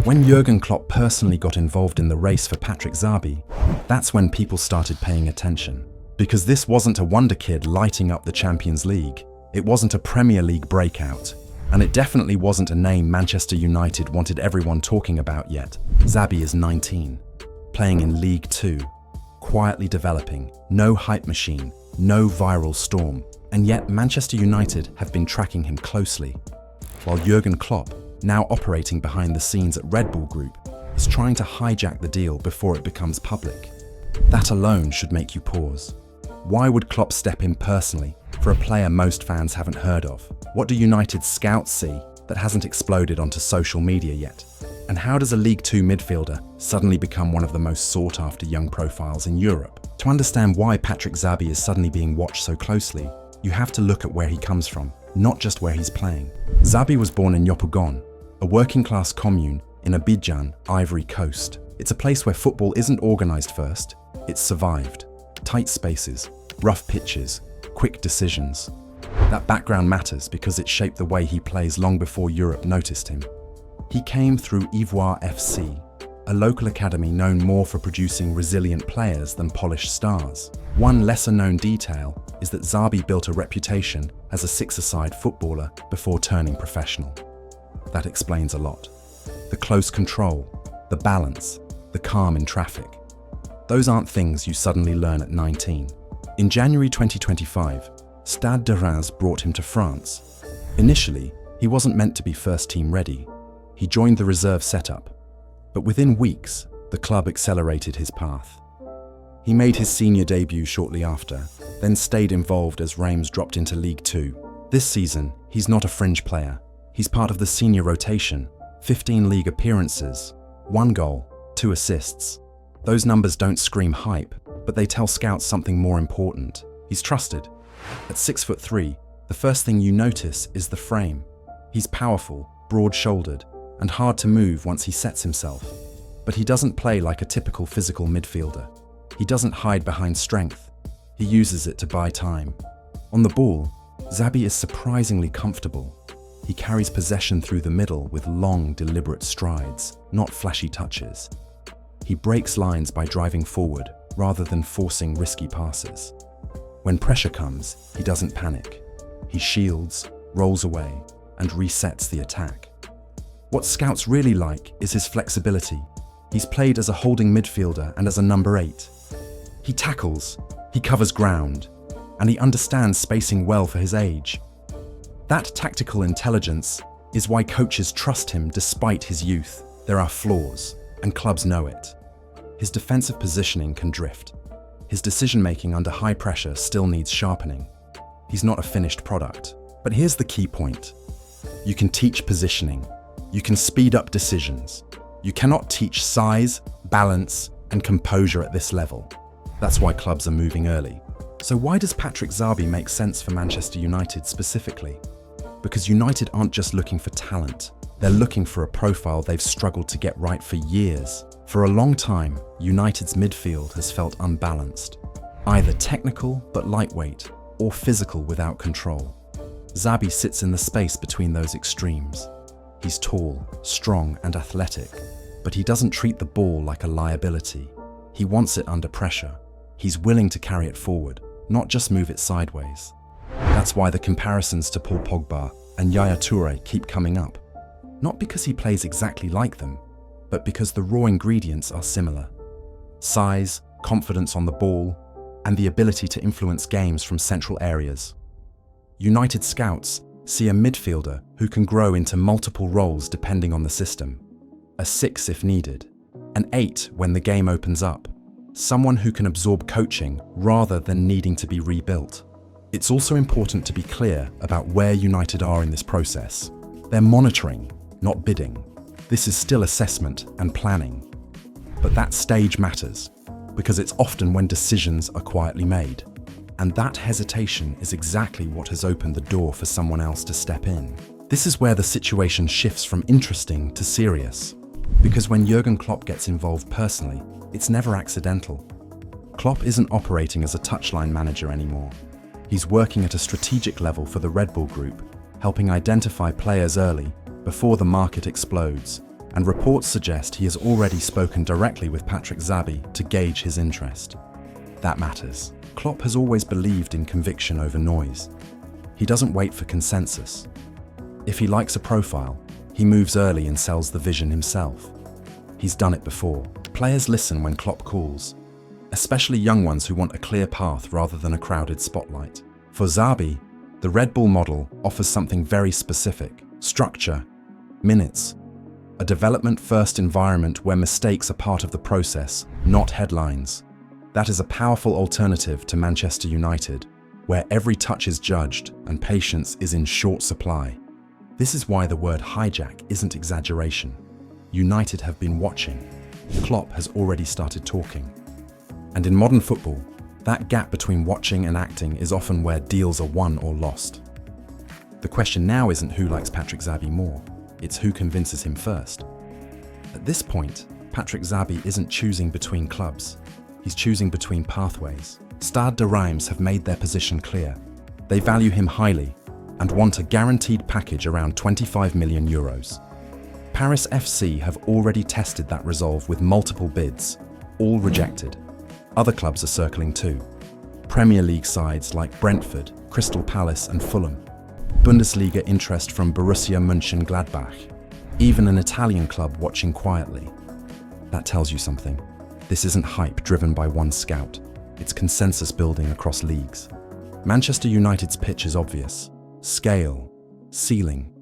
When Jürgen Klopp personally got involved in the race for Patrick Zabi, that's when people started paying attention. Because this wasn't a Wonderkid lighting up the Champions League, it wasn't a Premier League breakout, and it definitely wasn't a name Manchester United wanted everyone talking about yet. Zabi is 19, playing in League 2, quietly developing, no hype machine, no viral storm, and yet Manchester United have been tracking him closely, while Jürgen Klopp, now operating behind the scenes at Red Bull Group, is trying to hijack the deal before it becomes public. That alone should make you pause. Why would Klopp step in personally for a player most fans haven't heard of? What do United's scouts see that hasn't exploded onto social media yet? And how does a League 2 midfielder suddenly become one of the most sought-after young profiles in Europe? To understand why Patrick Zabi is suddenly being watched so closely, you have to look at where he comes from, not just where he's playing. Zabi was born in Yopougon, a working-class commune in Abidjan, Ivory Coast. It's a place where football isn't organised first, it's survived. Tight spaces, rough pitches, quick decisions. That background matters because it shaped the way he plays long before Europe noticed him. He came through Ivoire FC, a local academy known more for producing resilient players than polished stars. One lesser-known detail is that Zabi built a reputation as a six-a-side footballer before turning professional. That explains a lot. The close control, the balance, the calm in traffic. Those aren't things you suddenly learn at 19. In January 2025, Stade de Reims brought him to France. Initially, he wasn't meant to be first-team ready. He joined the reserve setup. But within weeks, the club accelerated his path. He made his senior debut shortly after, then stayed involved as Reims dropped into League 2. This season, he's not a fringe player. He's part of the senior rotation, 15 league appearances, 1 goal, 2 assists. Those numbers don't scream hype, but they tell scouts something more important. He's trusted. At 6'3", the first thing you notice is the frame. He's powerful, broad-shouldered, and hard to move once he sets himself. But he doesn't play like a typical physical midfielder. He doesn't hide behind strength. He uses it to buy time. On the ball, Zabi is surprisingly comfortable. He carries possession through the middle with long, deliberate strides, not flashy touches. He breaks lines by driving forward rather than forcing risky passes. When pressure comes, he doesn't panic. He shields, rolls away, and resets the attack. What scouts really like is his flexibility. He's played as a holding midfielder and as a number 8. He tackles, he covers ground, and he understands spacing well for his age. That tactical intelligence is why coaches trust him despite his youth. There are flaws, and clubs know it. His defensive positioning can drift. His decision-making under high pressure still needs sharpening. He's not a finished product. But here's the key point. You can teach positioning. You can speed up decisions. You cannot teach size, balance, and composure at this level. That's why clubs are moving early. So why does Patrick Zabi make sense for Manchester United specifically? Because United aren't just looking for talent. They're looking for a profile they've struggled to get right for years. For a long time, United's midfield has felt unbalanced. Either technical but lightweight, or physical without control. Zabi sits in the space between those extremes. He's tall, strong, and athletic, but he doesn't treat the ball like a liability. He wants it under pressure. He's willing to carry it forward, not just move it sideways. That's why the comparisons to Paul Pogba and Yaya Toure keep coming up. Not because he plays exactly like them, but because the raw ingredients are similar. Size, confidence on the ball, and the ability to influence games from central areas. United scouts see a midfielder who can grow into multiple roles depending on the system. A 6 if needed, an 8 when the game opens up. Someone who can absorb coaching rather than needing to be rebuilt. It's also important to be clear about where United are in this process. They're monitoring, not bidding. This is still assessment and planning. But that stage matters, because it's often when decisions are quietly made. And that hesitation is exactly what has opened the door for someone else to step in. This is where the situation shifts from interesting to serious. Because when Jürgen Klopp gets involved personally, it's never accidental. Klopp isn't operating as a touchline manager anymore. He's working at a strategic level for the Red Bull Group, helping identify players early, before the market explodes. and reports suggest he has already spoken directly with Patrick Zabi to gauge his interest. That matters. Klopp has always believed in conviction over noise. He doesn't wait for consensus. If he likes a profile, he moves early and sells the vision himself. He's done it before. Players listen when Klopp calls, especially young ones who want a clear path rather than a crowded spotlight. For Zabi, the Red Bull model offers something very specific: structure, minutes, a development-first environment where mistakes are part of the process, not headlines. That is a powerful alternative to Manchester United, where every touch is judged and patience is in short supply. This is why the word hijack isn't exaggeration. United have been watching. Klopp has already started talking. And in modern football, that gap between watching and acting is often where deals are won or lost. The question now isn't who likes Patrick Zabi more, it's who convinces him first. At this point, Patrick Zabi isn't choosing between clubs, he's choosing between pathways. Stade de Reims have made their position clear. They value him highly and want a guaranteed package around 25 million euros. Paris FC have already tested that resolve with multiple bids, all rejected. Other clubs are circling too. Premier League sides like Brentford, Crystal Palace and Fulham. Bundesliga interest from Borussia Mönchengladbach. Even an Italian club watching quietly. That tells you something. This isn't hype driven by one scout. It's consensus building across leagues. Manchester United's pitch is obvious. Scale, ceiling.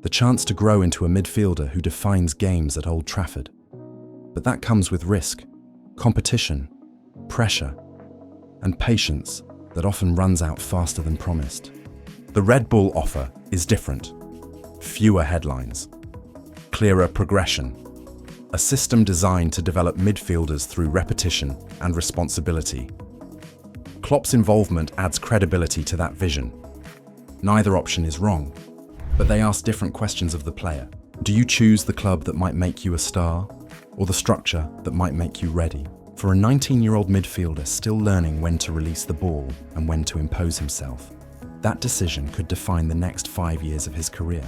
The chance to grow into a midfielder who defines games at Old Trafford. But that comes with risk, competition, pressure, and patience that often runs out faster than promised. The Red Bull offer is different. Fewer headlines, clearer progression, a system designed to develop midfielders through repetition and responsibility. Klopp's involvement adds credibility to that vision. Neither option is wrong, but they ask different questions of the player. Do you choose the club that might make you a star, or the structure that might make you ready? For a 19-year-old midfielder still learning when to release the ball and when to impose himself, that decision could define the next 5 years of his career.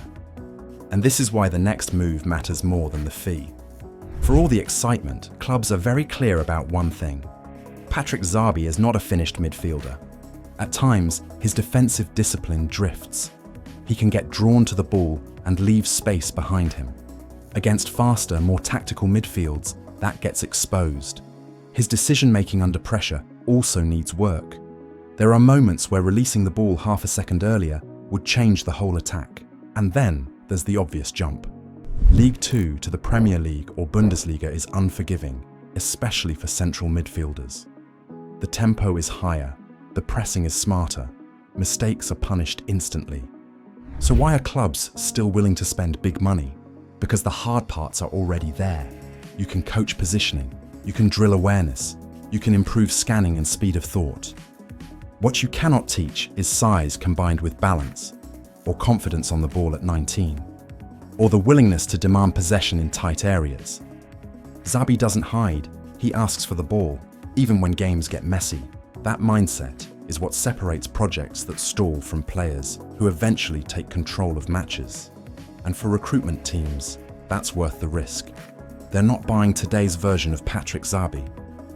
And this is why the next move matters more than the fee. For all the excitement, clubs are very clear about one thing. Patrick Zabi is not a finished midfielder. At times, his defensive discipline drifts. He can get drawn to the ball and leave space behind him. Against faster, more tactical midfields, that gets exposed. His decision-making under pressure also needs work. There are moments where releasing the ball half a second earlier would change the whole attack. And then there's the obvious jump. League 2 to the Premier League or Bundesliga is unforgiving, especially for central midfielders. The tempo is higher, the pressing is smarter, mistakes are punished instantly. So why are clubs still willing to spend big money? Because the hard parts are already there. You can coach positioning, you can drill awareness, you can improve scanning and speed of thought. What you cannot teach is size combined with balance, or confidence on the ball at 19, or the willingness to demand possession in tight areas. Zabi doesn't hide, he asks for the ball, even when games get messy. That mindset is what separates projects that stall from players who eventually take control of matches. And for recruitment teams, that's worth the risk. They're not buying today's version of Patrick Zabi.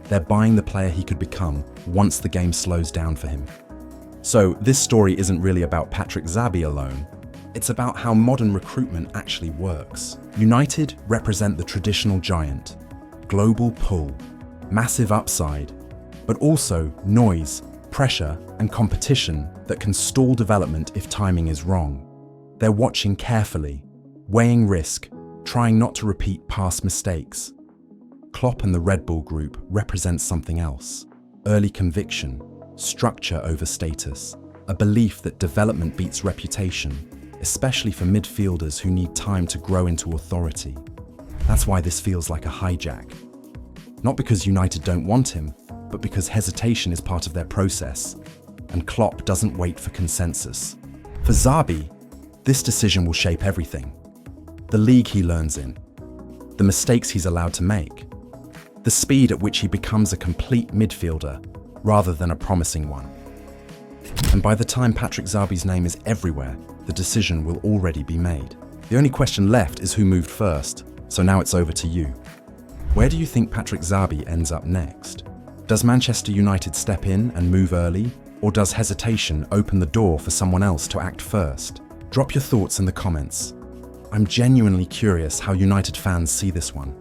They're buying the player he could become once the game slows down for him. So this story isn't really about Patrick Zabi alone. It's about how modern recruitment actually works. United represent the traditional giant, global pull, massive upside, but also noise, pressure, and competition that can stall development if timing is wrong. They're watching carefully, weighing risk, trying not to repeat past mistakes. Klopp and the Red Bull Group represent something else. Early conviction, structure over status, a belief that development beats reputation, especially for midfielders who need time to grow into authority. That's why this feels like a hijack. Not because United don't want him, but because hesitation is part of their process, and Klopp doesn't wait for consensus. For Zabi, this decision will shape everything. The league he learns in, the mistakes he's allowed to make, the speed at which he becomes a complete midfielder rather than a promising one. And by the time Patrick Zabi's name is everywhere, the decision will already be made. The only question left is who moved first, So now it's over to you. Where do you think Patrick Zabi ends up next? Does Manchester United step in and move early, or does hesitation open the door for someone else to act first? Drop your thoughts in the comments. I'm genuinely curious how United fans see this one.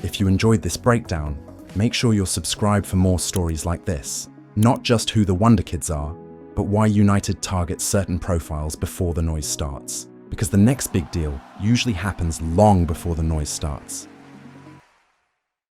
If you enjoyed this breakdown, make sure you're subscribed for more stories like this. Not just who the Wonderkids are, but why United targets certain profiles before the noise starts. Because the next big deal usually happens long before the noise starts.